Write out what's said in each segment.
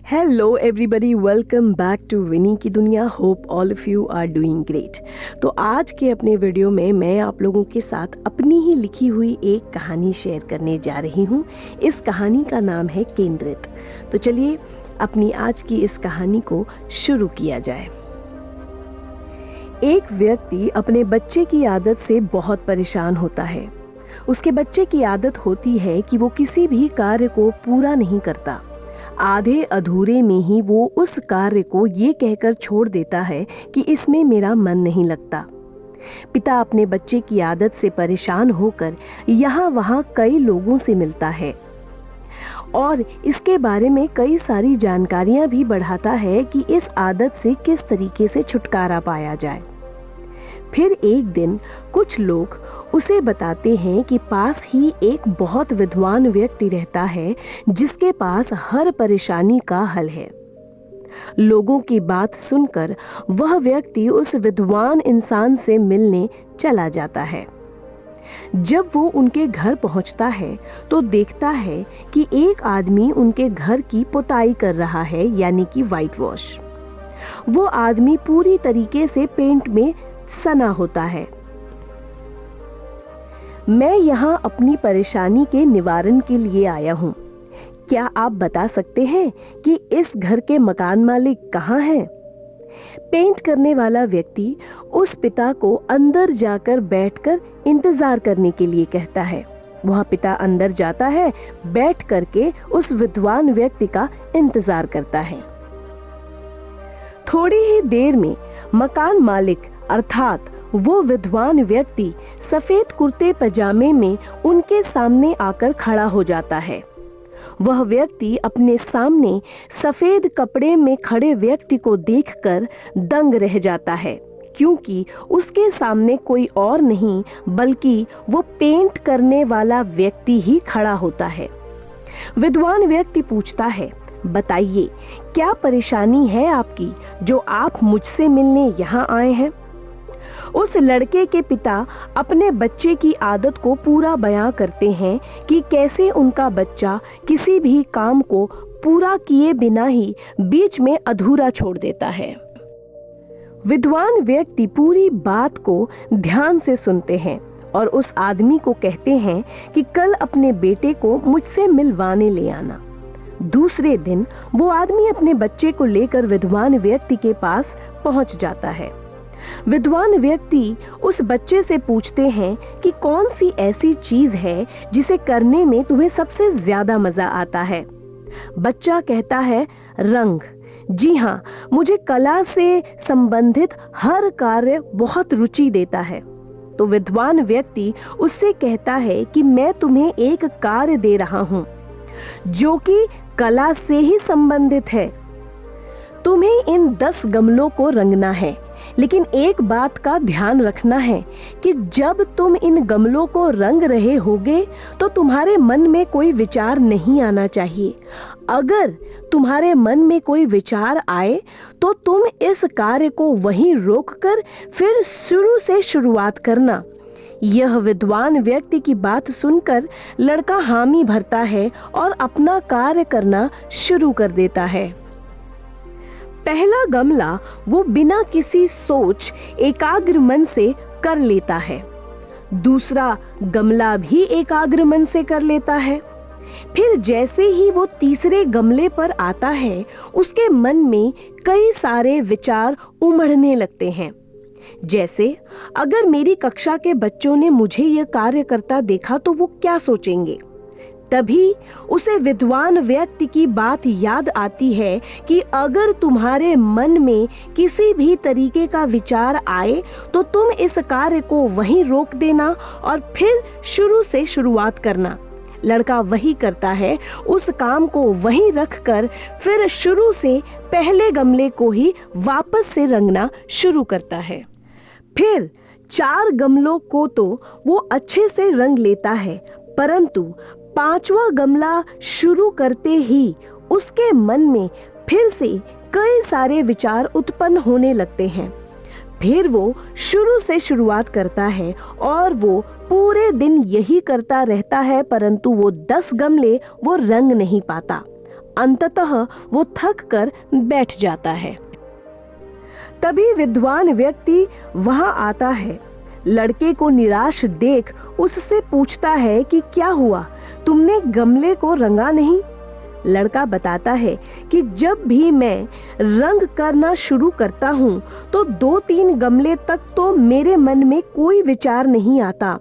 Hello everybody, welcome back to Vinni की दुनिया। Hope all of you are doing great. तो आज के अपने वीडियो में मैं आप लोगों के साथ अपनी ही लिखी हुई एक कहानी शेयर करने जा रही हूँ। इस कहानी का नाम है केंद्रित। तो चलिए अपनी आज की इस कहानी को शुरू किया जाए। एक व्यक्ति अपने बच्चे की आदत से बहुत परेशान होता है। उसके बच्चे की आदत होती है कि वो किसी भी कार्य को पूरा नहीं करता। आधे अधूरे में ही वो उस कार्य को ये कहकर छोड़ देता है कि इसमें मेरा मन नहीं लगता। पिता अपने बच्चे की आदत से परेशान होकर यहाँ वहाँ कई लोगों से मिलता है और इसके बारे में कई सारी जानकारियाँ भी बढ़ाता है कि इस आदत से किस तरीके से छुटकारा पाया जाए। फिर एक दिन कुछ लोग उसे बताते हैं कि पास ही एक बहुत विद्वान व्यक्ति रहता है जिसके पास हर परेशानी का हल है। लोगों की बात सुनकर वह व्यक्ति उस विद्वान इंसान से मिलने चला जाता है। जब वो उनके घर पहुंचता है तो देखता है कि एक आदमी उनके घर की पुताई कर रहा है, यानी कि वाइट वॉश। वो आदमी पूरी तरीके से पेंट में सना होता है। मैं यहाँ अपनी परेशानी के निवारण के लिए आया हूँ। क्या आप बता सकते हैं कि इस घर के मकान मालिक कहाँ हैं? पेंट करने वाला व्यक्ति उस पिता को अंदर जाकर बैठकर इंतजार करने के लिए कहता है। वह पिता अंदर जाता है, बैठ करके उस विद्वान व्यक्ति का इंतजार करता है। थोड़ी ही देर में मकान मालिक अर्थात वो विद्वान व्यक्ति सफेद कुर्ते पजामे में उनके सामने आकर खड़ा हो जाता है। वह व्यक्ति अपने सामने सफेद कपड़े में खड़े व्यक्ति को देखकर दंग रह जाता है, क्योंकि उसके सामने कोई और नहीं बल्कि वो पेंट करने वाला व्यक्ति ही खड़ा होता है। विद्वान व्यक्ति पूछता है, बताइए क्या परेशानी है आपकी जो आप मुझसे मिलने यहाँ आए हैं? उस लड़के के पिता अपने बच्चे की आदत को पूरा बयां करते हैं कि कैसे उनका बच्चा किसी भी काम को पूरा किए बिना ही बीच में अधूरा छोड़ देता है। विद्वान व्यक्ति पूरी बात को ध्यान से सुनते हैं और उस आदमी को कहते हैं कि कल अपने बेटे को मुझसे मिलवाने ले आना। दूसरे दिन वो आदमी अपने बच्चे को लेकर विद्वान व्यक्ति के पास पहुंच जाता है। विद्वान व्यक्ति उस बच्चे से पूछते हैं कि कौन सी ऐसी चीज है जिसे करने में तुम्हें सबसे ज्यादा मजा आता है। बच्चा कहता है, रंग। जी हाँ, मुझे कला से संबंधित हर कार्य बहुत रुचि देता है। तो विद्वान व्यक्ति उससे कहता है कि मैं तुम्हें एक कार्य दे रहा हूँ जो कि कला से ही संबंधित है। तुम्हें इन 10 गमलों को रंगना है, लेकिन एक बात का ध्यान रखना है कि जब तुम इन गमलों को रंग रहे होगे तो तुम्हारे मन में कोई विचार नहीं आना चाहिए। अगर तुम्हारे मन में कोई विचार आए तो तुम इस कार्य को वहीं रोककर फिर शुरू से शुरुआत करना। यह विद्वान व्यक्ति की बात सुनकर लड़का हामी भरता है और अपना कार्य करना शुरू कर देता है। पहला गमला वो बिना किसी सोच एकाग्र मन से कर लेता है। दूसरा गमला भी एकाग्र मन से कर लेता है। फिर जैसे ही वो तीसरे गमले पर आता है, उसके मन में कई सारे विचार उमड़ने लगते हैं। जैसे, अगर मेरी कक्षा के बच्चों ने मुझे यह कार्य करता देखा तो वो क्या सोचेंगे? तभी उसे विद्वान व्यक्ति की बात याद आती है कि अगर तुम्हारे मन में किसी भी तरीके का विचार आए तो तुम इस कार्य को वहीं रोक देना और फिर शुरू से शुरुआत करना। लड़का वही करता है, उस काम को वहीं रखकर फिर शुरू से पहले गमले को ही वापस से रंगना शुरू करता है। फिर 4 गमलों को तो वो अच्छे से रंग लेता है, परंतु 5वां गमला शुरू करते ही उसके मन में फिर से कई सारे विचार उत्पन्न होने लगते हैं। फिर वो शुरू से शुरुआत करता है और वो पूरे दिन यही करता रहता है, परंतु वो 10 गमले वो रंग नहीं पाता। अंततः वो थक कर बैठ जाता है। तभी विद्वान व्यक्ति वहां आता है, लड़के को निराश देख उससे पूछता है कि क्या हुआ, तुमने गमले को रंगा नहीं? लड़का बताता है कि जब भी मैं रंग करना शुरू करता हूँ तो 2-3 गमले तक तो मेरे मन में कोई विचार नहीं आता,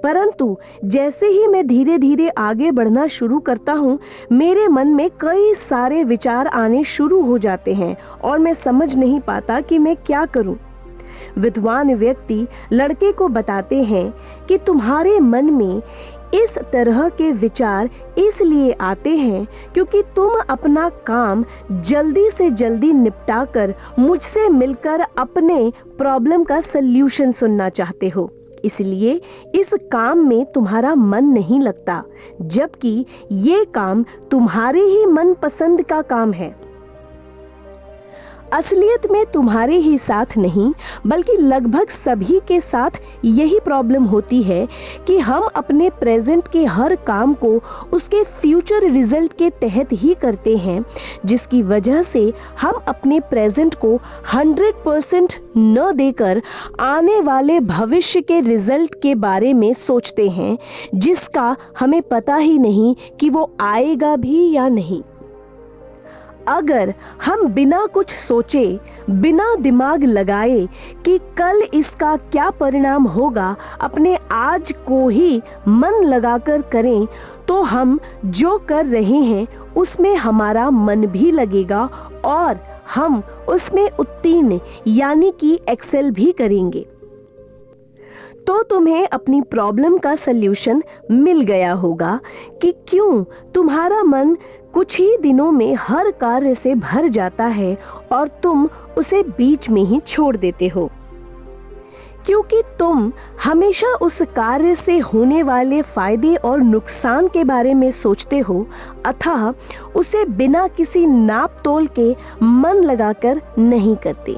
परंतु जैसे ही मैं धीरे धीरे आगे बढ़ना शुरू करता हूँ मेरे मन में कई सारे विचार आने शुरू हो जाते हैं और मैं समझ नहीं पाता कि मैं क्या करूँ। विद्वान व्यक्ति लड़के को बताते हैं कि तुम्हारे मन में इस तरह के विचार इसलिए आते हैं क्योंकि तुम अपना काम जल्दी से जल्दी निपटाकर मुझसे मिलकर अपने प्रॉब्लम का सल्यूशन सुनना चाहते हो, इसलिए इस काम में तुम्हारा मन नहीं लगता, जबकि ये काम तुम्हारे ही मनपसंद का काम है। असलियत में तुम्हारे ही साथ नहीं बल्कि लगभग सभी के साथ यही प्रॉब्लम होती है कि हम अपने प्रेजेंट के हर काम को उसके फ्यूचर रिजल्ट के तहत ही करते हैं, जिसकी वजह से हम अपने प्रेजेंट को 100% न देकर आने वाले भविष्य के रिजल्ट के बारे में सोचते हैं, जिसका हमें पता ही नहीं कि वो आएगा भी या नहीं। अगर हम बिना कुछ सोचे, बिना दिमाग लगाए कि कल इसका क्या परिणाम होगा, अपने आज को ही मन लगाकर करें तो हम जो कर रहे हैं उसमें हमारा मन भी लगेगा और हम उसमें उत्तीर्ण यानी कि एक्सेल भी करेंगे। तो तुम्हें अपनी प्रॉब्लम का सल्यूशन मिल गया होगा कि क्यों तुम्हारा मन कुछ ही दिनों में हर कार्य से भर जाता है और तुम उसे बीच में ही छोड़ देते हो, क्योंकि तुम हमेशा उस कार्य से होने वाले फायदे और नुकसान के बारे में सोचते हो, अतः उसे बिना किसी नाप तोल के मन लगाकर नहीं करते।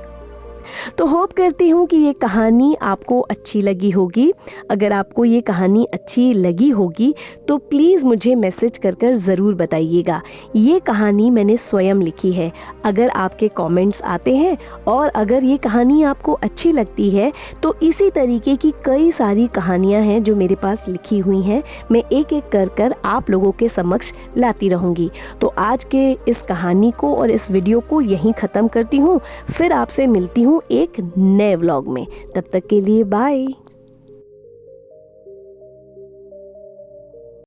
तो होप करती हूँ कि ये कहानी आपको अच्छी लगी होगी। अगर आपको ये कहानी अच्छी लगी होगी तो प्लीज़ मुझे मैसेज कर ज़रूर बताइएगा। ये कहानी मैंने स्वयं लिखी है। अगर आपके कमेंट्स आते हैं और अगर ये कहानी आपको अच्छी लगती है तो इसी तरीके की कई सारी कहानियाँ हैं जो मेरे पास लिखी हुई हैं, मैं एक एक कर आप लोगों के समक्ष लाती रहूँगी। तो आज के इस कहानी को और इस वीडियो को यहीं ख़त्म करती हूँ, फिर आपसे मिलती हूँ एक नए व्लॉग में। तब तक के लिए बाय।